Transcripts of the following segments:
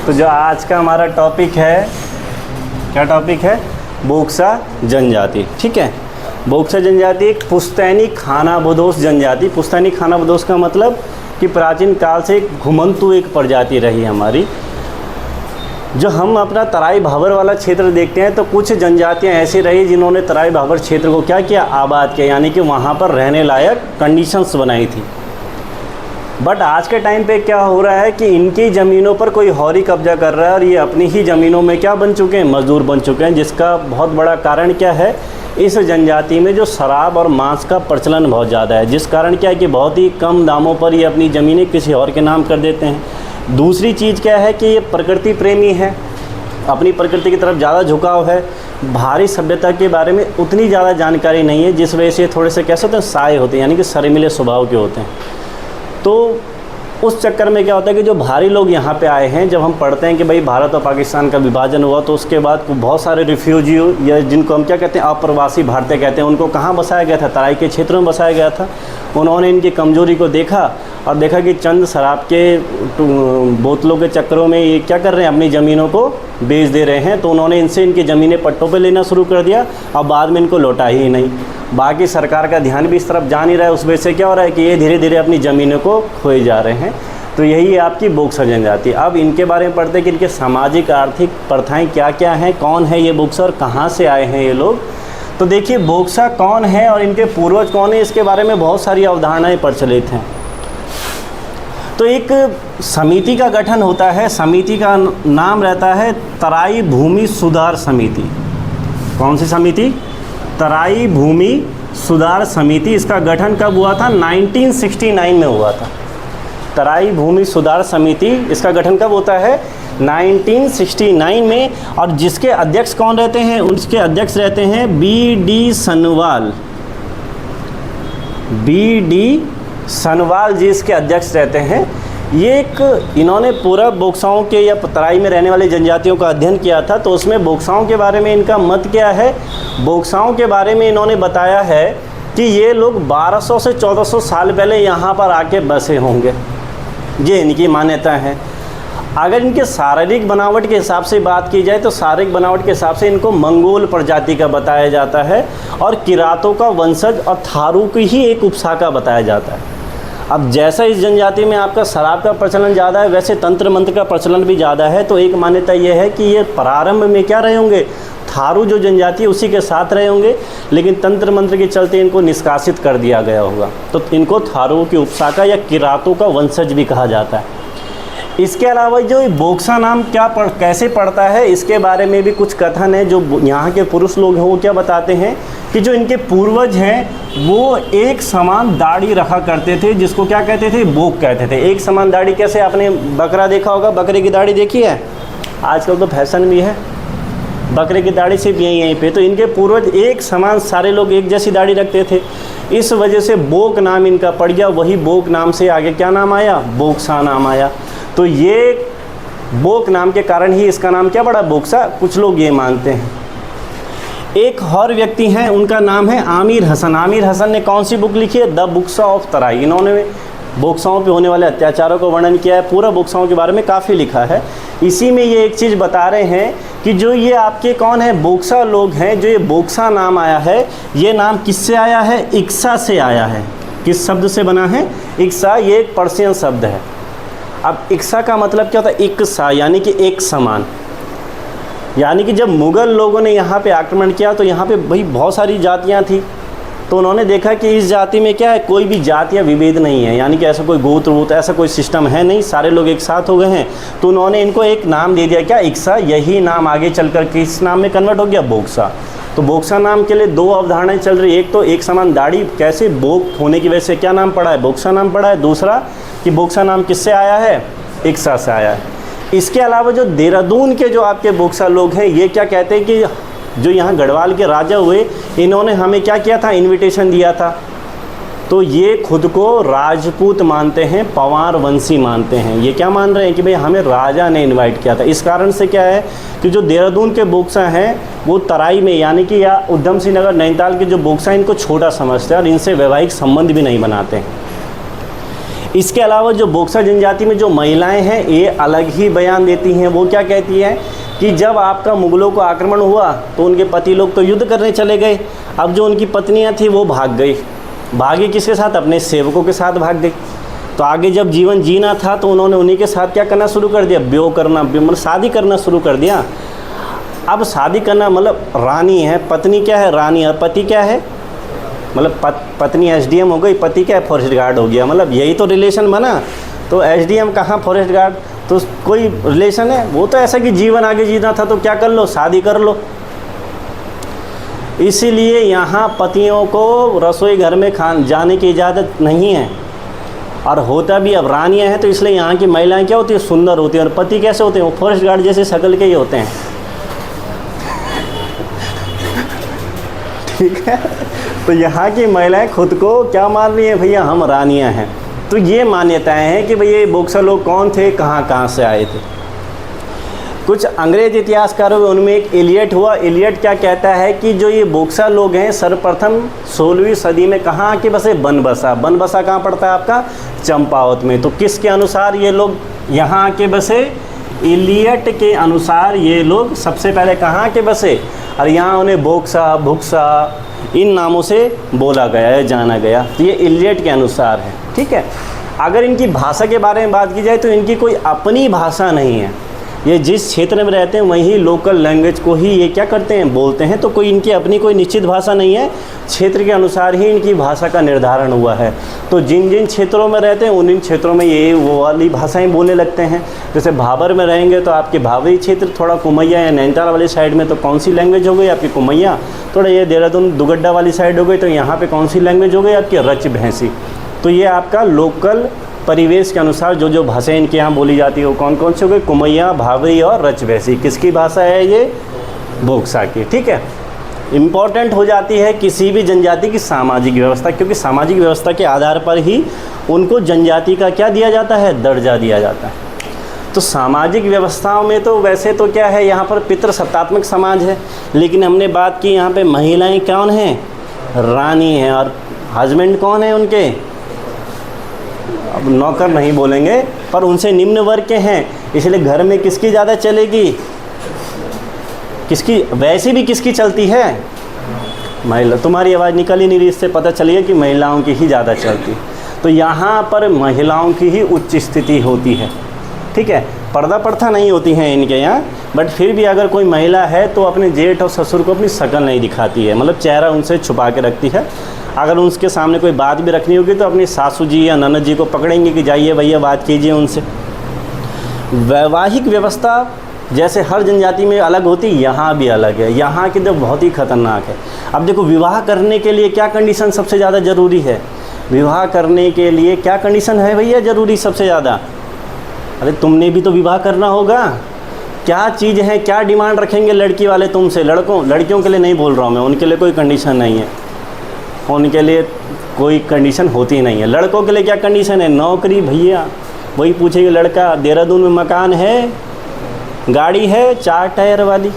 तो जो आज का हमारा टॉपिक है, क्या टॉपिक है? बोक्सा जनजाति। ठीक है, बोक्सा जनजाति एक पुश्तैनी खानाबदोश जनजाति। पुश्तैनी खानाबदोश का मतलब कि प्राचीन काल से एक घुमंतु एक प्रजाति रही हमारी। जो हम अपना तराई भाबर वाला क्षेत्र देखते हैं तो कुछ जनजातियां ऐसी रही जिन्होंने तराई भाबर क्षेत्र को क्या किया, आबाद किया, यानी कि वहाँ पर रहने लायक कंडीशंस बनाई थी। बट आज के टाइम पे क्या हो रहा है कि इनकी ज़मीनों पर कोई हौरी कब्जा कर रहा है और ये अपनी ही ज़मीनों में क्या बन चुके हैं, मजदूर बन चुके हैं। जिसका बहुत बड़ा कारण क्या है, इस जनजाति में जो शराब और मांस का प्रचलन बहुत ज़्यादा है, जिस कारण क्या है कि बहुत ही कम दामों पर ये अपनी ज़मीनें किसी और के नाम कर देते हैं। दूसरी चीज़ क्या है कि ये प्रकृति प्रेमी है, अपनी प्रकृति की तरफ ज़्यादा झुकाव है। भारी सभ्यता के बारे में उतनी ज़्यादा जानकारी नहीं है, जिस वजह से थोड़े से कैसे होते हैं, साय होते हैं, यानी कि शर्मीले स्वभाव के होते हैं। तो उस चक्कर में क्या होता है कि जो भारी लोग यहाँ पे आए हैं, जब हम पढ़ते हैं कि भाई भारत और पाकिस्तान का विभाजन हुआ तो उसके बाद बहुत सारे रिफ्यूजी या जिनको हम क्या कहते हैं, अप्रवासी भारतीय कहते हैं, उनको कहाँ बसाया गया था, तराई के क्षेत्रों में बसाया गया था। उन्होंने इनकी कमज़ोरी को देखा और देखा कि चंद शराब के बोतलों के चक्करों में ये क्या कर रहे हैं, अपनी ज़मीनों को बेच दे रहे हैं। तो उन्होंने इनसे इनकी ज़मीनें पट्टों पे लेना शुरू कर दिया और बाद में इनको लौटा ही नहीं। बाकी सरकार का ध्यान भी इस तरफ जा नहीं रहा है। उस वजह से क्या हो रहा है कि ये धीरे धीरे अपनी ज़मीनों को खोए जा रहे हैं। तो यही है आपकी बोक्सा जनजाति। अब इनके बारे में पढ़ते हैं कि इनके सामाजिक आर्थिक प्रथाएं क्या क्या हैं, कौन है ये बोक्सा और कहाँ से आए हैं ये लोग। तो देखिए बोक्सा कौन है और इनके पूर्वज कौन है, इसके बारे में बहुत सारी अवधारणाएँ प्रचलित हैं। तो एक समिति का गठन होता है, समिति का नाम रहता है तराई भूमि सुधार समिति। कौन सी समिति? तराई भूमि सुधार समिति। इसका गठन कब हुआ था? 1969 में हुआ था। तराई भूमि सुधार समिति, इसका गठन कब होता है? 1969 में। और जिसके अध्यक्ष कौन रहते हैं? उसके अध्यक्ष रहते हैं बी.डी. सनवाल। बी.डी. सनवाल जी इसके अध्यक्ष रहते हैं। ये एक इन्होंने पूरा बोक्साओं के या तराई में रहने वाली जनजातियों का अध्ययन किया था। तो उसमें बोक्साओं के बारे में इनका मत क्या है? बोक्साओं के बारे में इन्होंने बताया है कि ये लोग 1200 से 1400 साल पहले यहाँ पर आके बसे होंगे। ये इनकी मान्यता है। अगर इनके शारीरिक बनावट के हिसाब से बात की जाए तो शारीरिक बनावट के हिसाब से इनको मंगोल प्रजाति का बताया जाता है और किरातों का वंशज और थारू की ही एक उपशाखा बताया जाता है। अब जैसा इस जनजाति में आपका शराब का प्रचलन ज़्यादा है, वैसे तंत्र मंत्र का प्रचलन भी ज़्यादा है। तो एक मान्यता ये है कि ये प्रारंभ में क्या रहे होंगे, थारू जो जनजाति है उसी के साथ रहे होंगे, लेकिन तंत्र मंत्र के चलते इनको निष्कासित कर दिया गया होगा। तो इनको थारू की उपशाखा या किरातों का वंशज भी कहा जाता है। इसके अलावा जो बोक्सा नाम कैसे पड़ता है, इसके बारे में भी कुछ कथन है। जो यहाँ के पुरुष लोग हैं वो क्या बताते हैं कि जो इनके पूर्वज हैं वो एक समान दाढ़ी रखा करते थे, जिसको क्या कहते थे, बोक कहते थे। एक समान दाढ़ी कैसे? आपने बकरा देखा होगा, बकरे की दाढ़ी देखी है? आजकल तो फैशन भी है, बकरे की दाढ़ी सिर्फ यहीं पे। तो इनके पूर्वज एक समान सारे लोग एक जैसी दाढ़ी रखते थे, इस वजह से बोक नाम इनका पड़ गया। वही बोक नाम से आगे क्या नाम आया? बोक्सा नाम आया। तो ये बोक नाम के कारण ही इसका नाम क्या पड़ा? बोक्सा। कुछ लोग ये मानते हैं। एक और व्यक्ति हैं, उनका नाम है आमिर हसन। आमिर हसन ने कौन सी बुक लिखी है? द बोक्सा ऑफ तराई। इन्होंने बोक्साओं पे होने वाले अत्याचारों को वर्णन किया है। पूरा बोक्साओं के बारे में काफ़ी लिखा है। इसी में ये एक चीज़ बता रहे हैं कि जो ये आपके कौन है, बोक्सा लोग हैं, जो ये बोक्सा नाम आया है, ये नाम किससे आया है? इक्सा से आया है। किस शब्द से बना है? इक्सा। ये एक पर्शियन शब्द है। अब इक्सा का मतलब क्या होता है? इक्सा यानी कि एक समान। यानी कि जब मुग़ल लोगों ने यहाँ पे आक्रमण किया तो यहाँ पे भाई बहुत सारी जातियाँ थी। तो उन्होंने देखा कि इस जाति में क्या है, कोई भी जाति या विभेद नहीं है, यानी कि ऐसा कोई गोत्र वोत्र ऐसा कोई सिस्टम है नहीं, सारे लोग एक साथ हो गए हैं। तो उन्होंने इनको एक नाम दे दिया, क्या? इक्सा। यही नाम आगे चलकर किस नाम में कन्वर्ट हो गया? बोक्सा। तो बोक्सा नाम के लिए दो अवधारणाएं चल रही है। एक तो एक समान दाढ़ी कैसे, बोक होने की वजह से क्या नाम पड़ा है? बोक्सा नाम पड़ा है। दूसरा कि बोक्सा नाम किससे आया है? इक्सा से आया है। इसके अलावा जो देहरादून के जो आपके बोक्सा लोग हैं, ये क्या कहते हैं कि जो यहाँ गढ़वाल के राजा हुए, इन्होंने हमें क्या किया था? इनविटेशन दिया था। तो ये खुद को राजपूत मानते हैं, पवार वंशी मानते हैं। ये क्या मान रहे हैं कि भाई हमें राजा ने इनवाइट किया था। इस कारण से क्या है कि जो देहरादून के बोक्सा हैं वो तराई में यानी कि या उधम सिंह नगर नैनीताल के जो बोक्सा हैं इनको छोटा समझते हैं और इनसे वैवाहिक संबंध भी नहीं बनाते हैं। इसके अलावा जो बोक्सा जनजाति में जो महिलाएं हैं ये अलग ही बयान देती हैं। वो क्या कहती हैं कि जब आपका मुगलों को आक्रमण हुआ तो उनके पति लोग तो युद्ध करने चले गए, अब जो उनकी पत्नियां थी वो भाग गई। भागी किसके साथ? अपने सेवकों के साथ भाग गई। तो आगे जब जीवन जीना था तो उन्होंने उन्हीं के साथ क्या करना शुरू कर दिया? ब्योह करना, मतलब शादी करना शुरू कर दिया। अब शादी करना मतलब रानी है, पत्नी क्या है? रानी, और पति क्या है? मतलब पत्नी एसडीएम हो गई, पति क्या है? फॉरेस्ट गार्ड हो गया। मतलब यही तो रिलेशन बना। तो एसडीएम कहाँ, फॉरेस्ट गार्ड, तो कोई रिलेशन है? वो तो ऐसा कि जीवन आगे जीना था तो क्या कर लो? शादी कर लो। इसीलिए यहाँ पतियों को रसोई घर में जाने की इजाज़त नहीं है। और होता भी, अब रानियाँ हैं तो इसलिए यहाँ की महिलाएं क्या होती है? सुंदर होती हैं। और पति कैसे होते हैं? वो फॉरेस्ट गार्ड जैसे शक्ल के ही होते हैं। ठीक है, तो यहाँ की महिलाएं खुद को क्या मान रही हैं? भैया हम रानियाँ हैं। तो ये मान्यताएं हैं कि भैया ये बोक्सा लोग कौन थे, कहाँ से आए थे। कुछ अंग्रेज इतिहासकारों में उनमें एक इलियट हुआ। इलियट क्या कहता है कि जो ये बोक्सा लोग हैं सर्वप्रथम 16वीं सदी में कहाँ आके बसे? बनबसा। बनबसा कहाँ पड़ता है आपका? चंपावत में। तो किसके अनुसार ये लोग यहाँ आके बसे? इलियट के अनुसार ये लोग सबसे पहले कहाँ आके बसे, और यहाँ उन्हें बोक्सा, भुक्सा इन नामों से बोला गया है, जाना गया। तो ये इलियट के अनुसार है। ठीक है, अगर इनकी भाषा के बारे में बात की जाए तो इनकी कोई अपनी भाषा नहीं है। ये जिस क्षेत्र में रहते हैं वहीं लोकल लैंग्वेज को ही ये क्या करते हैं? बोलते हैं। तो कोई इनकी अपनी कोई निश्चित भाषा नहीं है, क्षेत्र के अनुसार ही इनकी भाषा का निर्धारण हुआ है। तो जिन जिन क्षेत्रों में रहते हैं उन क्षेत्रों में ये वो वाली भाषाएं बोलने लगते हैं। जैसे भाबर में रहेंगे तो आपके भावरी क्षेत्र, थोड़ा कुमैया या नैनीताल वाली साइड में तो कौन सी लैंग्वेज हो गई? आपकी कुमैया। थोड़ा ये देहरादून दुगड्डा वाली साइड हो गई तो यहाँ पर कौन सी लैंग्वेज हो गई? आपकी रच भैंसी। तो ये आपका लोकल परिवेश के अनुसार जो जो भाषाएं इनके यहाँ बोली जाती है वो कौन कौन सी हो गई? कुमैया, भावरी और रचभैसी। किसकी भाषा है ये? बोक्सा की। ठीक है, इम्पॉर्टेंट हो जाती है किसी भी जनजाति की सामाजिक व्यवस्था, क्योंकि सामाजिक व्यवस्था के आधार पर ही उनको जनजाति का क्या दिया जाता है? दर्जा दिया जाता है। तो सामाजिक व्यवस्थाओं में तो वैसे तो क्या है, यहाँ पर पितृसत्तात्मक समाज है, लेकिन हमने बात की यहाँ पे महिलाएं कौन हैं? रानी हैं। और हस्बैंड कौन है उनके? अब नौकर नहीं बोलेंगे, पर उनसे निम्न वर्ग के हैं। इसलिए घर में किसकी ज़्यादा चलेगी? किसकी? वैसे भी किसकी चलती है? महिला। तुम्हारी आवाज़ निकल ही नहीं रही, इससे पता चलिए कि महिलाओं की ही ज़्यादा चलती। तो यहाँ पर महिलाओं की ही उच्च स्थिति होती है। ठीक है, पर्दा प्रथा नहीं होती है इनके यहाँ, बट फिर भी अगर कोई महिला है तो अपने जेठ और ससुर को अपनी शक्ल नहीं दिखाती है, मतलब चेहरा उनसे छुपा के रखती है। अगर उसके सामने कोई बात भी रखनी होगी तो अपनी सासू जी या ननद जी को पकड़ेंगे कि जाइए भैया बात कीजिए उनसे। वैवाहिक व्यवस्था जैसे हर जनजाति में अलग होती, यहाँ भी अलग है। यहाँ की तो बहुत ही खतरनाक है। अब देखो, विवाह करने के लिए क्या कंडीशन सबसे ज़्यादा ज़रूरी है? विवाह करने के लिए क्या कंडीशन है भैया ज़रूरी सबसे ज़्यादा? अरे तुमने भी तो विवाह करना होगा। क्या चीज़ है, क्या डिमांड रखेंगे लड़की वाले तुमसे? लड़कियों के लिए नहीं बोल रहा हूँ मैं, उनके लिए कोई कंडीशन नहीं है, उनके लिए कोई कंडीशन होती नहीं है। लड़कों के लिए क्या कंडीशन है? नौकरी भैया। वही पूछेगी लड़का, देहरादून में मकान है, गाड़ी है 4 टायर वाली,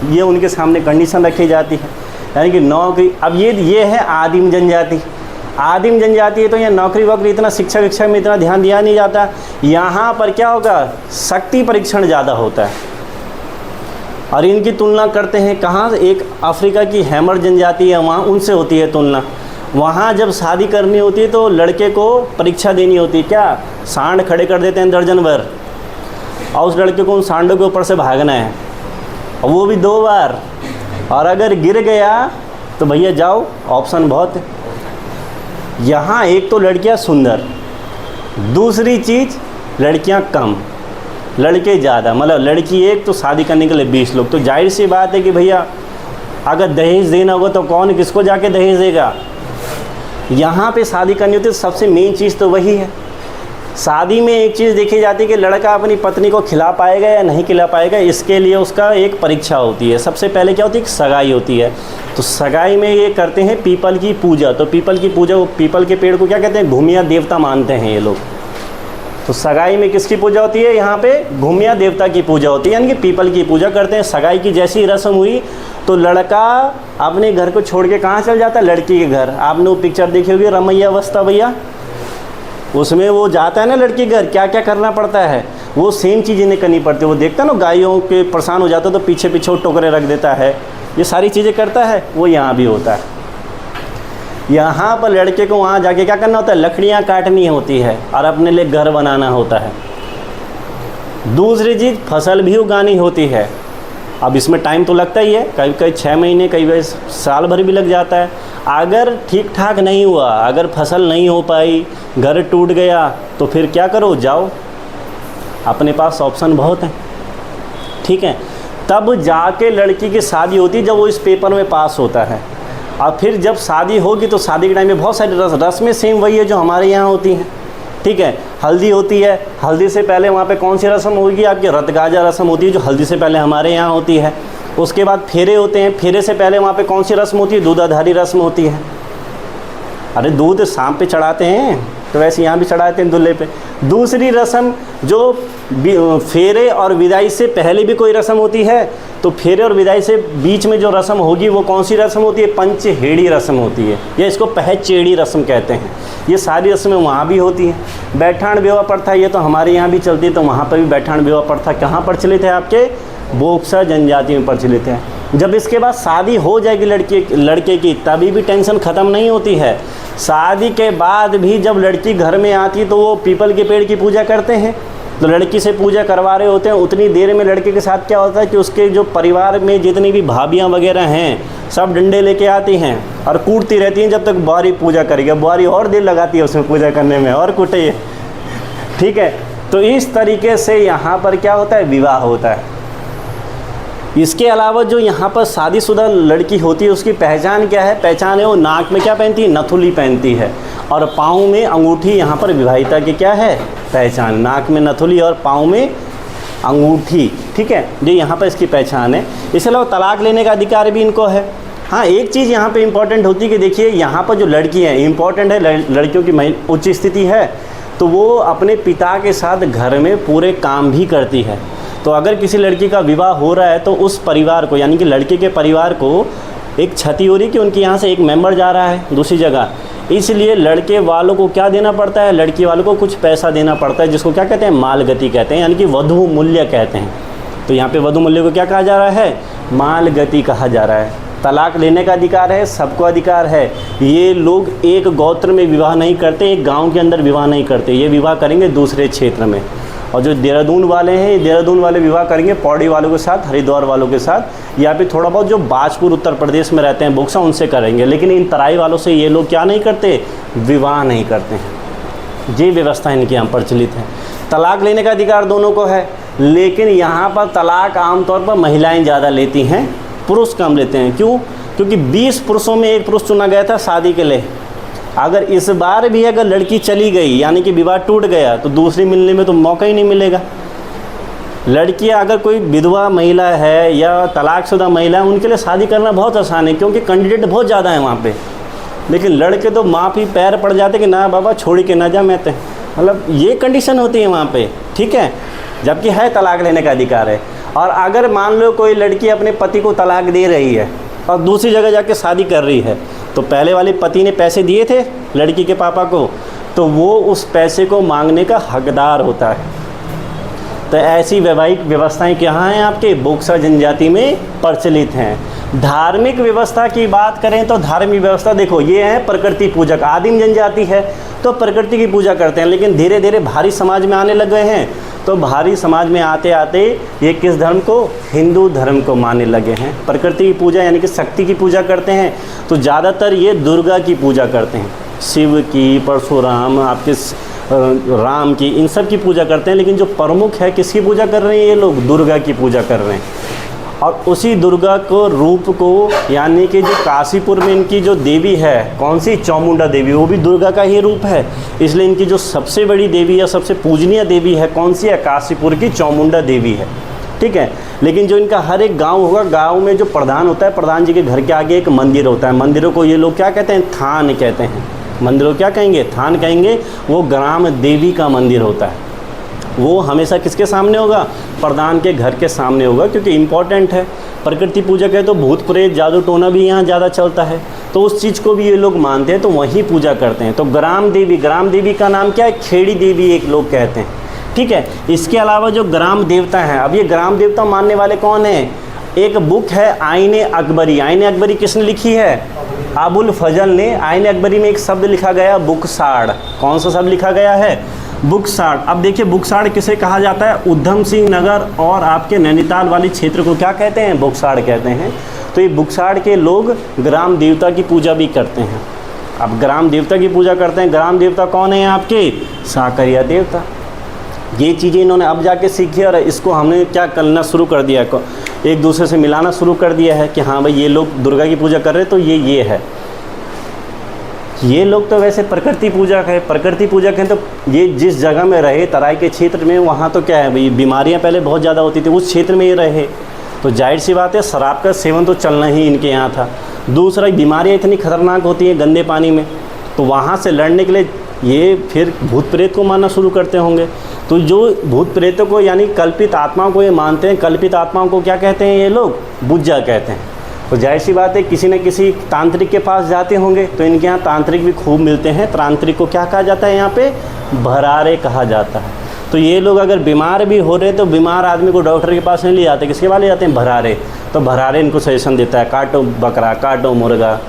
ये उनके सामने कंडीशन रखी जाती है, यानी कि नौकरी। अब ये है आदिम जनजाति। आदिम जनजाति है तो यहाँ नौकरी वोकरी इतना, शिक्षा विक्षा में इतना ध्यान दिया नहीं जाता। यहाँ पर क्या होगा? शक्ति परीक्षण ज़्यादा होता है। और इनकी तुलना करते हैं कहाँ? एक अफ्रीका की हैमर जनजाति है, वहाँ उनसे होती है तुलना। वहाँ जब शादी करनी होती है तो लड़के को परीक्षा देनी होती है। क्या? सांड खड़े कर देते हैं दर्जन भर, और उस लड़के को उन सांडों के ऊपर से भागना है, और वो भी 2 बार। और अगर गिर गया तो भैया जाओ, ऑप्शन बहुत है। यहाँ एक तो लड़कियाँ सुंदर, दूसरी चीज़ लड़कियाँ कम, लड़के ज़्यादा। मतलब लड़की एक तो शादी करने के लिए 20 लोग। तो जाहिर सी बात है कि भैया अगर दहेज देना होगा तो कौन किसको जाके दहेज देगा? यहाँ पे शादी करनी होती है तो सबसे मेन चीज़ तो वही है। शादी में एक चीज़ देखी जाती है कि लड़का अपनी पत्नी को खिला पाएगा या नहीं खिला पाएगा, इसके लिए उसका एक परीक्षा होती है। सबसे पहले क्या होती है? सगाई होती है। तो सगाई में ये करते हैं पीपल की पूजा। तो पीपल की पूजा, पीपल के पेड़ को क्या कहते हैं? भूमिया देवता मानते हैं ये लोग। तो सगाई में किसकी पूजा होती है? यहाँ पे भूमिया देवता की पूजा होती है, यानी कि पीपल की पूजा करते हैं। सगाई की जैसी रस्म हुई तो लड़का अपने घर को छोड़ के कहाँ चल जाता है? लड़की के घर। आपने वो पिक्चर देखी होगी रमैया अवस्था भैया, उसमें वो जाता है ना लड़की घर, क्या क्या करना पड़ता है, वो सेम चीज़ इन्हें करनी पड़ती है। वो देखता है ना गायों के परेशान हो जाता है तो पीछे पीछे टोकरे रख देता है, ये सारी चीज़ें करता है, वो यहाँ भी होता है। यहाँ पर लड़के को वहाँ जाके क्या करना होता है, लकड़ियाँ काटनी होती है और अपने लिए घर बनाना होता है। दूसरी चीज़, फसल भी उगानी होती है। अब इसमें टाइम तो लगता ही है, कभी कभी 6 महीने, कई बार साल भर भी लग जाता है। अगर ठीक ठाक नहीं हुआ, अगर फसल नहीं हो पाई, घर टूट गया, तो फिर क्या करो, जाओ, अपने पास ऑप्शन बहुत हैं, ठीक है। तब जाके लड़की की शादी होती है, जब वो इस पेपर में पास होता है। और फिर जब शादी होगी तो शादी के टाइम में बहुत सारी रस्में सेम वही है जो हमारे यहाँ होती हैं, ठीक है। हल्दी होती है, हल्दी से पहले वहाँ पे कौन सी रस्म होगी, आपकी रतगाजा रस्म होती है जो हल्दी से पहले हमारे यहाँ होती है। उसके बाद फेरे होते हैं, फेरे से पहले वहाँ पे कौन सी रस्म होती है, दूधाधारी रस्म होती है। अरे दूध शाम पे चढ़ाते हैं तो वैसे यहाँ भी चढ़ाते हैं दूल्हे पे। दूसरी रस्म जो फेरे और विदाई से पहले भी कोई रस्म होती है, तो फेरे और विदाई से बीच में जो रस्म होगी वो कौन सी रस्म होती है, पंचहेड़ी रस्म होती है, या इसको पहचेड़ी रस्म कहते हैं। ये सारी रस्में वहाँ भी होती हैं। बैठान विवाह प्रथा ये तो हमारे यहाँ भी चलती है, तो वहाँ पर भी बैठान विवाह प्रथा कहाँ प्रचलित है, आपके बोक्सा जनजाति में प्रचलित है। जब इसके बाद शादी हो जाएगी लड़के की, तभी भी टेंशन ख़त्म नहीं होती है। शादी के बाद भी जब लड़की घर में आती तो वो पीपल के पेड़ की पूजा करते हैं, तो लड़की से पूजा करवा रहे होते हैं। उतनी देर में लड़के के साथ क्या होता है कि उसके जो परिवार में जितनी भी भाभियाँ वगैरह हैं सब डंडे लेके आती हैं और कूटती रहती हैं जब तक बुआरी पूजा करेगी। बुआरी और देर लगाती है उसमें पूजा करने में, और कूटे, ठीक है। तो इस तरीके से यहाँ पर क्या होता है, विवाह होता है। इसके अलावा जो यहाँ पर शादीशुदा लड़की होती है उसकी पहचान क्या है, पहचान है वो नाक में क्या पहनती है, नथुली पहनती है, और पाँव में अंगूठी। यहाँ पर विवाहिता की क्या है पहचान, नाक में नथुली और पाँव में अंगूठी, ठीक है। ये यहाँ पर इसकी पहचान है। इसके अलावा तलाक लेने का अधिकार भी इनको है। हाँ, एक चीज़ यहाँ पे इम्पॉर्टेंट होती है कि देखिए यहाँ पर जो लड़की है, इम्पॉर्टेंट है, लड़कियों की उच्च स्थिति है तो वो अपने पिता के साथ घर में पूरे काम भी करती है। तो अगर किसी लड़की का विवाह हो रहा है तो उस परिवार को, यानी कि लड़के के परिवार को एक क्षति हो रही कि उनके यहाँ से एक मेंबर जा रहा है दूसरी जगह, इसलिए लड़के वालों को क्या देना पड़ता है, लड़की वालों को कुछ पैसा देना पड़ता है, जिसको क्या कहते हैं, मालगति कहते हैं, यानी कि वधू मूल्य कहते हैं। तो यहाँ पे वधू मूल्य को क्या कहा जा रहा है, मालगति कहा जा रहा है। तलाक लेने का अधिकार है, सबको अधिकार है। ये लोग एक गोत्र में विवाह नहीं करते, एक गाँव के अंदर विवाह नहीं करते, ये विवाह करेंगे दूसरे क्षेत्र में। और जो देहरादून वाले हैं, देहरादून वाले विवाह करेंगे पौड़ी वालों के साथ, हरिद्वार वालों के साथ, या फिर थोड़ा बहुत जो बाजपुर उत्तर प्रदेश में रहते हैं बोक्सा, उनसे करेंगे। लेकिन इन तराई वालों से ये लोग क्या नहीं करते, विवाह नहीं करते हैं। ये व्यवस्था इनके यहाँ प्रचलित है। तलाक लेने का अधिकार दोनों को है, लेकिन यहाँ पर तलाक आमतौर पर महिलाएँ ज़्यादा लेती हैं, पुरुष कम लेते हैं। क्यों? क्योंकि 20 पुरुषों में एक पुरुष चुना गया था शादी के लिए। अगर इस बार भी अगर लड़की चली गई, यानी कि विवाह टूट गया, तो दूसरी मिलने में तो मौका ही नहीं मिलेगा। लड़कियां अगर कोई विधवा महिला है या तलाकशुदा महिला है, उनके लिए शादी करना बहुत आसान है, क्योंकि कैंडिडेट बहुत ज़्यादा है वहाँ पे। लेकिन लड़के तो माँ ही पैर पड़ जाते कि ना बाबा छोड़ के ना जा, मैं तो मतलब ये कंडीशन होती है वहाँ पे, ठीक है। जबकि है तलाक लेने का अधिकार है। और अगर मान लो कोई लड़की अपने पति को तलाक दे रही है और दूसरी जगह जाके शादी कर रही है, तो पहले वाले पति ने पैसे दिए थे लड़की के पापा को, तो वो उस पैसे को मांगने का हकदार होता है। तो ऐसी वैवाहिक व्यवस्थाएं कहाँ हैं, आपके बोक्सा जनजाति में प्रचलित हैं। धार्मिक व्यवस्था की बात करें तो धार्मिक व्यवस्था देखो, ये है प्रकृति पूजक। आदिम जनजाति है तो प्रकृति की पूजा करते हैं, लेकिन धीरे धीरे भारी समाज में आने लग गए हैं। तो भारी समाज में आते आते ये किस धर्म को, हिंदू धर्म को मानने लगे हैं। प्रकृति की पूजा यानी कि शक्ति की पूजा करते हैं, तो ज़्यादातर ये दुर्गा की पूजा करते हैं, शिव की, परशुराम, आपके राम की, इन सब की पूजा करते हैं। लेकिन जो प्रमुख है, किसकी पूजा कर रहे हैं ये लोग, दुर्गा की पूजा कर रहे हैं। और उसी दुर्गा को रूप को, यानी कि जो काशीपुर में इनकी जो देवी है, कौन सी, चामुंडा देवी, वो भी दुर्गा का ही रूप है। इसलिए इनकी जो सबसे बड़ी देवी या सबसे पूजनीय देवी है, कौन सी है, काशीपुर की चामुंडा देवी है, ठीक है। लेकिन जो इनका हर एक गांव होगा, गांव में जो प्रधान होता है, प्रधान जी के घर के आगे एक मंदिर होता है। मंदिरों को ये लोग क्या कहते हैं, थान कहते हैं। मंदिरों क्या कहेंगे, थान कहेंगे। वो ग्राम देवी का मंदिर होता है। वो हमेशा किसके सामने होगा? प्रधान के घर के सामने होगा, क्योंकि इम्पॉर्टेंट है। प्रकृति पूजक है तो भूत प्रेत जादू टोना भी यहाँ ज़्यादा चलता है, तो उस चीज़ को भी ये लोग मानते हैं, तो वहीं पूजा करते हैं। तो ग्राम देवी का नाम क्या है? खेड़ी देवी एक लोग कहते हैं, ठीक है। इसके अलावा जो ग्राम देवता हैं, अब ये ग्राम देवता मानने वाले कौन हैं? एक बुक है आईने अकबरी। आईने अकबरी किसने लिखी है? अबुल फजल ने। आईने अकबरी में एक शब्द लिखा गया बुकसाड़। कौन सा शब्द लिखा गया है? बुकसाड़। अब देखिए बुकसाड़ किसे कहा जाता है? उधम सिंह नगर और आपके नैनीताल वाली क्षेत्र को क्या कहते हैं? बुकसाड़ कहते हैं। तो ये बुकसाड़ के लोग ग्राम देवता की पूजा भी करते हैं। अब ग्राम देवता की पूजा करते हैं। ग्राम देवता कौन है आपके? साकरिया देवता। ये चीज़ें इन्होंने अब जाके सीखी और इसको हमने क्या करना शुरू कर दिया, एक दूसरे से मिलाना शुरू कर दिया है कि हाँ भाई ये लोग दुर्गा की पूजा कर रहे हैं तो ये है। ये लोग तो वैसे प्रकृति पूजक है। प्रकृति पूजक हैं तो ये जिस जगह में रहे तराई के क्षेत्र में, वहाँ तो क्या है भाई, बीमारियाँ पहले बहुत ज़्यादा होती थी, उस क्षेत्र में ये रहे तो जाहिर सी बात है शराब का सेवन तो चलना ही इनके यहाँ था। दूसरा, बीमारियाँ इतनी खतरनाक होती हैं गंदे पानी में, तो वहाँ से लड़ने के लिए ये फिर भूत प्रेत को मानना शुरू करते होंगे। तो जो भूत प्रेतों को यानी कल्पित आत्माओं को ये मानते हैं, कल्पित आत्माओं को क्या कहते हैं ये लोग? बुज्जा कहते हैं। तो जाहिर सी बात है किसी न किसी तांत्रिक के पास जाते होंगे, तो इनके यहाँ तांत्रिक भी खूब मिलते हैं। तांत्रिक को क्या कहा जाता है यहाँ पे? भरारे कहा जाता है। तो ये लोग अगर बीमार भी हो रहे तो बीमार आदमी को डॉक्टर के पास नहीं ले जाते, किसके पास ले जाते हैं? भरारे। तो भरारे इनको सजेशन देता है, काटो बकरा, काटो मुर्गा,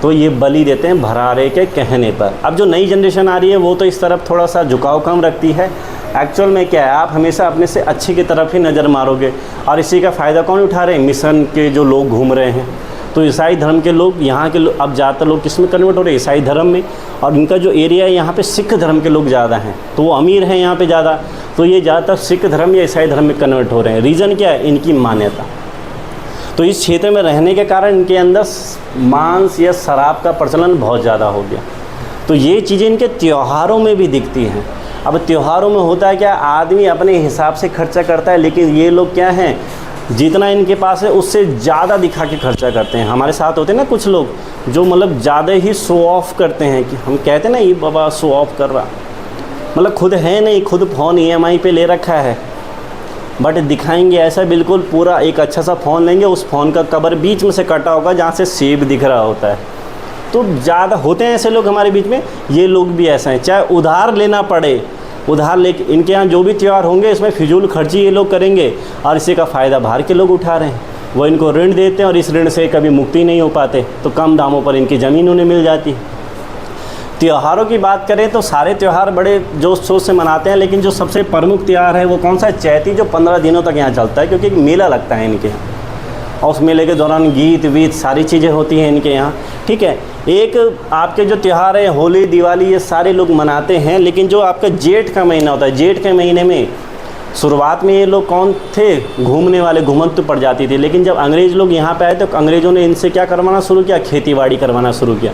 तो ये बलि देते हैं भरारे के कहने पर। अब जो नई जनरेशन आ रही है वो तो इस तरफ थोड़ा सा झुकाव कम रखती है। एक्चुअल में क्या है, आप हमेशा अपने से अच्छे की तरफ ही नज़र मारोगे, और इसी का फ़ायदा कौन उठा रहे हैं? मिशन के जो लोग घूम रहे हैं। तो ईसाई धर्म के लोग, यहाँ के लोग अब ज़्यादातर लोग किस में कन्वर्ट हो रहे हैं? ईसाई धर्म में। और इनका जो एरिया है यहाँ पे सिख धर्म के लोग ज़्यादा हैं, तो वो अमीर हैं यहाँ पे ज़्यादा, तो ये ज़्यादातर सिख धर्म या ईसाई धर्म में कन्वर्ट हो रहे हैं। रीज़न क्या है? इनकी मान्यता। तो इस क्षेत्र में रहने के कारण इनके अंदर मांस या शराब का प्रचलन बहुत ज़्यादा हो गया। तो ये चीज़ें इनके त्योहारों में भी दिखती हैं। अब त्योहारों में होता है क्या, आदमी अपने हिसाब से खर्चा करता है, लेकिन ये लोग क्या हैं, जितना इनके पास है उससे ज़्यादा दिखा के खर्चा करते हैं। हमारे साथ होते हैं ना कुछ लोग जो मतलब ज़्यादा ही शो ऑफ करते हैं, कि हम कहते हैं ना ये बाबा शो ऑफ कर रहा, मतलब खुद है नहीं, खुद फ़ोन EMI पे ले रखा है, बट दिखाएंगे ऐसा बिल्कुल पूरा एक अच्छा सा फ़ोन लेंगे, उस फ़ोन का कवर बीच में से कटा होगा जहाँ से सेब दिख रहा होता है। तो ज़्यादा होते हैं ऐसे लोग हमारे बीच में। ये लोग भी ऐसे हैं, चाहे उधार लेना पड़े, उधार लेके इनके यहाँ जो भी त्यौहार होंगे इसमें फिजूल खर्ची ये लोग करेंगे, और इसी का फ़ायदा बाहर के लोग उठा रहे हैं। वो इनको ऋण देते हैं और इस ऋण से कभी मुक्ति नहीं हो पाते, तो कम दामों पर इनकी ज़मीन उन्हें मिल जाती है। त्योहारों की बात करें तो सारे त्यौहार बड़े जोश शोश से मनाते हैं, लेकिन जो सबसे प्रमुख त्यौहार है वो कौन सा है? चैती, जो 15 दिनों तक यहाँ चलता है, क्योंकि एक मेला लगता है इनके यहाँ, और उस मेले के दौरान गीत वीत सारी चीज़ें होती हैं इनके यहाँ, ठीक है। एक आपके जो त्यौहार है होली दिवाली ये सारे लोग मनाते हैं, लेकिन जो आपका जेठ का महीना होता है, जेठ के महीने में शुरुआत में ये लोग कौन थे? घूमने वाले, घुमंतु प्रजाति थे। लेकिन जब अंग्रेज़ लोग यहाँ पे आए तो अंग्रेज़ों ने इनसे क्या करवाना शुरू किया? खेतीबाड़ी करवाना शुरू किया।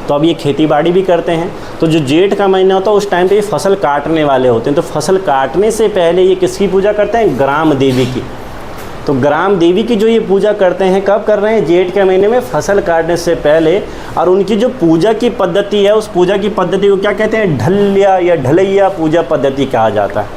तो अब ये खेतीबाड़ी भी करते हैं। तो जो जेठ का महीना होता है उस टाइम पे ये फसल काटने वाले होते हैं, तो फसल काटने से पहले ये किसकी पूजा करते हैं? ग्राम देवी की। तो ग्राम देवी की जो ये पूजा करते हैं, कब कर रहे हैं? जेठ के महीने में फसल काटने से पहले। और उनकी जो पूजा की पद्धति है, उस पूजा की पद्धति को क्या कहते हैं? ढलिया या ढलैया पूजा पद्धति कहा जाता है,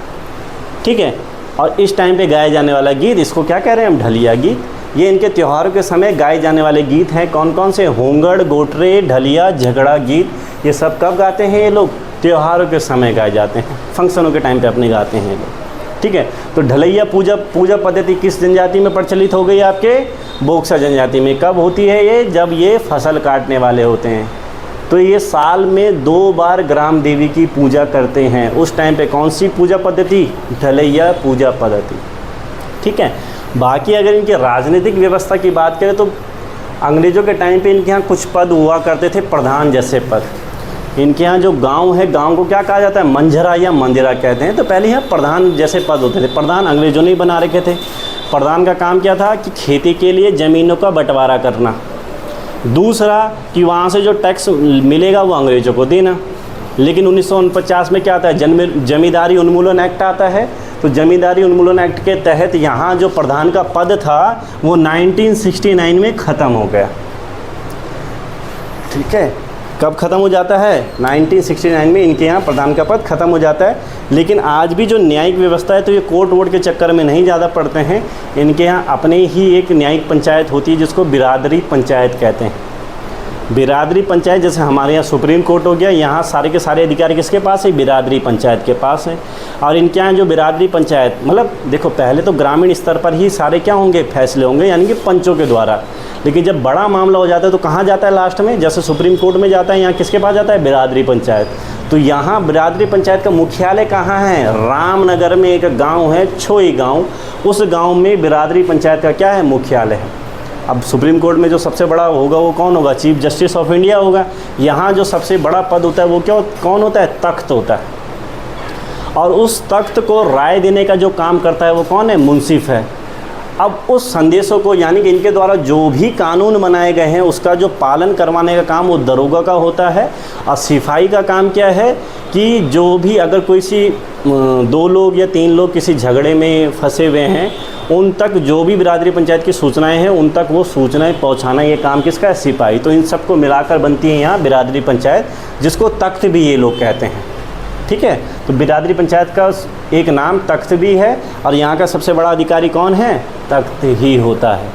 ठीक है। और इस टाइम पे गाया जाने वाला गीत, इसको क्या कह रहे हैं हम? ढलिया गीत। ये इनके त्योहारों के समय गाए जाने वाले गीत हैं। कौन कौन से? होंगड़, गोटरे, ढलिया, झगड़ा गीत। ये सब कब गाते हैं ये लोग? त्योहारों के समय गाए जाते हैं, फंक्शनों के टाइम पे अपने गाते हैं ये लोग, ठीक है। तो ढलैया पूजा पद्धति किस जनजाति में प्रचलित हो गई? आपके बोक्सा जनजाति में। कब होती है ये? जब ये फसल काटने वाले होते हैं। तो ये साल में 2 बार ग्राम देवी की पूजा करते हैं। उस टाइम पे कौन सी पूजा पद्धति? ढलैया पूजा पद्धति, ठीक है। बाकी अगर इनकी राजनीतिक व्यवस्था की बात करें तो अंग्रेज़ों के टाइम पे इनके यहाँ कुछ पद हुआ करते थे, प्रधान जैसे पद। इनके यहाँ जो गांव है, गांव को क्या कहा जाता है? मंझरा या मंदिरा कहते हैं। तो पहले यहाँ प्रधान जैसे पद होते थे। प्रधान अंग्रेज़ों ने ही बना रखे थे। प्रधान का काम क्या था? कि खेती के लिए ज़मीनों का बंटवारा करना। दूसरा कि वहाँ से जो टैक्स मिलेगा वो अंग्रेज़ों को देना। लेकिन 1949 में क्या आता है? जमींदारी उन्मूलन एक्ट आता है। तो जमींदारी उन्मूलन एक्ट के तहत यहाँ जो प्रधान का पद था वो 1969 में ख़त्म हो गया, ठीक है। कब ख़त्म हो जाता है? 1969 में इनके यहाँ प्रधान का पद ख़त्म हो जाता है। लेकिन आज भी जो न्यायिक व्यवस्था है तो ये कोर्ट वोट के चक्कर में नहीं ज़्यादा पड़ते हैं। इनके यहाँ अपने ही एक न्यायिक पंचायत होती है जिसको बिरादरी पंचायत कहते हैं। बिरादरी पंचायत, जैसे हमारे यहाँ सुप्रीम कोर्ट हो गया, यहाँ सारे के सारे अधिकार किसके पास है? बिरादरी पंचायत के पास है। और इनके यहाँ जो बिरादरी पंचायत, मतलब देखो पहले तो ग्रामीण स्तर पर ही सारे क्या होंगे? फैसले होंगे, यानी कि पंचों के द्वारा। लेकिन जब बड़ा मामला हो जाता है तो कहाँ जाता है लास्ट में? जैसे सुप्रीम कोर्ट में जाता है, यहाँ किसके पास जाता है? बिरादरी पंचायत। तो यहाँ बिरादरी पंचायत का मुख्यालय कहाँ है? रामनगर में एक गाँव है छोई गाँव, उस गाँव में बिरादरी पंचायत का क्या है? मुख्यालय है। अब सुप्रीम कोर्ट में जो सबसे बड़ा होगा वो कौन होगा? चीफ जस्टिस ऑफ इंडिया होगा। यहाँ जो सबसे बड़ा पद होता है वो क्या कौन होता है? तख्त होता है। और उस तख्त को राय देने का जो काम करता है वो कौन है? मुंसिफ है। अब उस संदेशों को, यानी कि इनके द्वारा जो भी कानून बनाए गए हैं उसका जो पालन करवाने का काम वो दरोगा का होता है। और सिपाही का काम क्या है कि जो भी अगर कोई सी 2 लोग या 3 लोग किसी झगड़े में फंसे हुए हैं, उन तक जो भी बिरादरी पंचायत की सूचनाएं हैं उन तक वो सूचनाएं पहुंचाना, ये काम किसका है? सिपाही। तो इन सबको मिलाकर बनती है यहाँ बिरादरी पंचायत, जिसको तख्त भी ये लोग कहते हैं। ठीक है, तो बिरादरी पंचायत का एक नाम तख्त भी है। और यहाँ का सबसे बड़ा अधिकारी कौन है? तख्त ही होता है।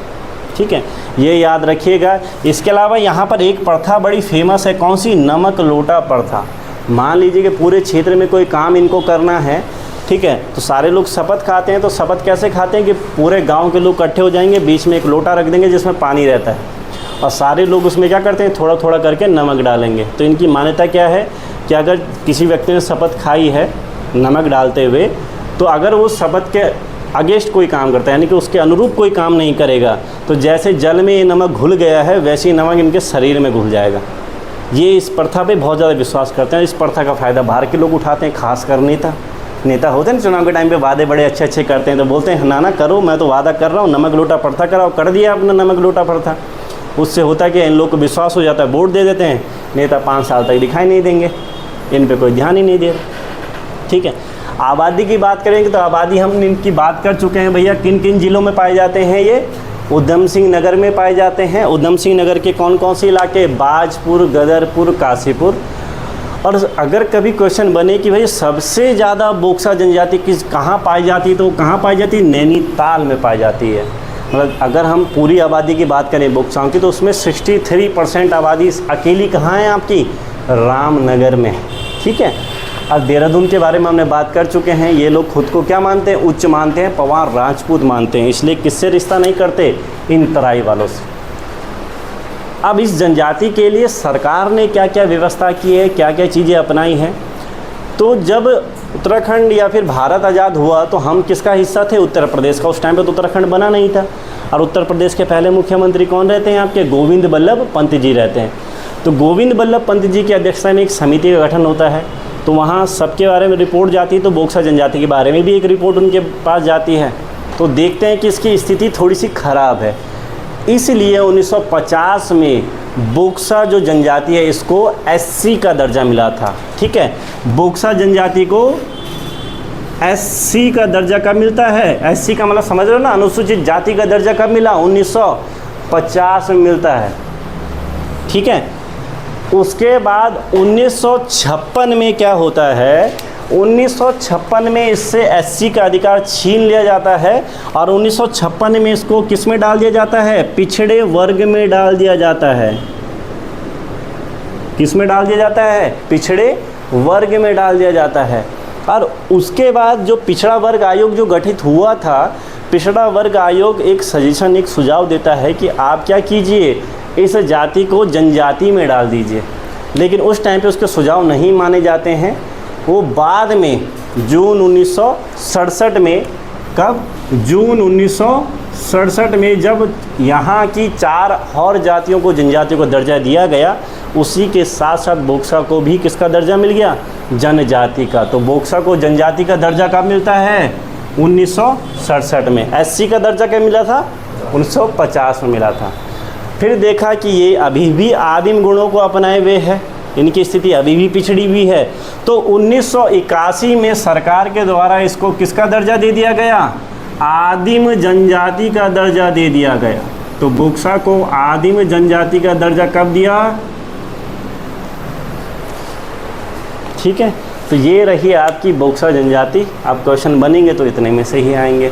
ठीक है, ये याद रखिएगा। इसके अलावा यहाँ पर एक प्रथा बड़ी फेमस है, कौन सी? नमक लोटा प्रथा। मान लीजिए कि पूरे क्षेत्र में कोई काम इनको करना है, ठीक है, तो सारे लोग शपथ खाते हैं। तो शपथ कैसे खाते हैं कि पूरे गांव के लोग इकट्ठे हो जाएंगे, बीच में एक लोटा रख देंगे जिसमें पानी रहता है, और सारे लोग उसमें क्या करते हैं? थोड़ा थोड़ा करके नमक डालेंगे। तो इनकी मान्यता क्या है कि अगर किसी व्यक्ति ने शपथ खाई है नमक डालते हुए, तो अगर वो शपथ के अगेंस्ट कोई काम करता है, यानी कि उसके अनुरूप कोई काम नहीं करेगा, तो जैसे जल में ये नमक घुल गया है वैसे ही नमक इनके शरीर में घुल जाएगा। ये इस प्रथा पे बहुत ज़्यादा विश्वास करते हैं। इस प्रथा का फ़ायदा बाहर के लोग उठाते हैं, खासकर नेता होते हैं ना, चुनाव के टाइम पे वादे बड़े अच्छे अच्छे करते हैं, तो बोलते हैं ना करो, मैं तो वादा कर रहा हूँ, नमक लोटा प्रथा कराओ। कर दिया आपने नमक लोटा प्रथा। उससे होता है कि इन लोग को विश्वास हो जाता है, वोट दे देते हैं, नेता 5 साल तक दिखाई नहीं देंगे, इन पे कोई ध्यान ही नहीं दे रहा। ठीक है, आबादी की बात करेंगे तो आबादी हम इनकी बात कर चुके हैं भैया। किन किन ज़िलों में पाए जाते हैं? ये उधम सिंह नगर में पाए जाते हैं। उधम सिंह नगर के कौन कौन से इलाके? बाजपुर, गदरपुर, काशीपुर। और अगर कभी क्वेश्चन बने कि भाई सबसे ज़्यादा बोक्सा जनजाति कहाँ पाई जाती है, तो कहाँ पाई जाती है? नैनीताल में पाई जाती है। मतलब अगर हम पूरी आबादी की बात करें बोक्साओं की, तो उसमें 63% आबादी अकेली कहाँ है आपकी? रामनगर में। ठीक है, अब देहरादून के बारे में हमने बात कर चुके हैं। ये लोग खुद को क्या मानते हैं? उच्च मानते हैं, पवार राजपूत मानते हैं, इसलिए किससे रिश्ता नहीं करते? इन तराई वालों से। अब इस जनजाति के लिए सरकार ने क्या क्या व्यवस्था की है, क्या क्या चीज़ें अपनाई हैं? तो जब उत्तराखंड या फिर भारत आज़ाद हुआ तो हम किसका हिस्सा थे? उत्तर प्रदेश का। उस टाइम पे तो उत्तराखंड बना नहीं था। और उत्तर प्रदेश के पहले मुख्यमंत्री कौन रहते हैं आपके? गोविंद बल्लभ पंत जी रहते हैं। तो गोविंद बल्लभ पंत जी की अध्यक्षता में एक समिति का गठन होता है, तो वहाँ सबके बारे में रिपोर्ट जाती है। तो बोक्सा जनजाति के बारे में भी एक रिपोर्ट उनके पास जाती है। तो देखते हैं कि इसकी स्थिति थोड़ी सी खराब है, इसलिए 1950 में बोक्सा जो जनजाति है इसको SC का दर्जा मिला था। ठीक है, बोक्सा जनजाति को SC का दर्जा कब मिलता है? SC का मतलब समझ रहे हो ना, अनुसूचित जाति का दर्जा कब मिला? 1950 में मिलता है। ठीक है, उसके बाद 1956 में क्या होता है? 1956 में इससे SC का अधिकार छीन लिया जाता है और 1956 में इसको किस में डाल दिया जाता है? पिछड़े वर्ग में डाल दिया जाता है। किस में डाल दिया जाता है? पिछड़े वर्ग में डाल दिया जाता है। और उसके बाद जो पिछड़ा वर्ग आयोग जो गठित हुआ था, पिछड़ा वर्ग आयोग एक सजेशन, एक सुझाव देता है कि आप क्या कीजिए, इस जाति को जनजाति में डाल दीजिए। लेकिन उस टाइम पे उसके सुझाव नहीं माने जाते हैं। वो बाद में जून 1967 में, कब? जून 1967 में जब यहाँ की 4 और जातियों को जनजातियों को दर्जा दिया गया, उसी के साथ साथ बोक्सा को भी किसका दर्जा मिल गया? जनजाति का। तो बोक्सा को जनजाति का दर्जा कब मिलता है? 1967 में। SC का दर्जा कब मिला था? 1950 में मिला था। फिर देखा कि ये अभी भी आदिम गुणों को अपनाए हुए है, इनकी स्थिति अभी भी पिछड़ी हुई है। तो 1981 में सरकार के द्वारा इसको किसका दर्जा दे दिया गया? आदिम जनजाति का दर्जा दे दिया गया। तो बोक्सा को आदिम जनजाति का दर्जा कब दिया? ठीक है, तो ये रही आपकी बोक्सा जनजाति। आप क्वेश्चन बनेंगे तो इतने में से ही आएंगे।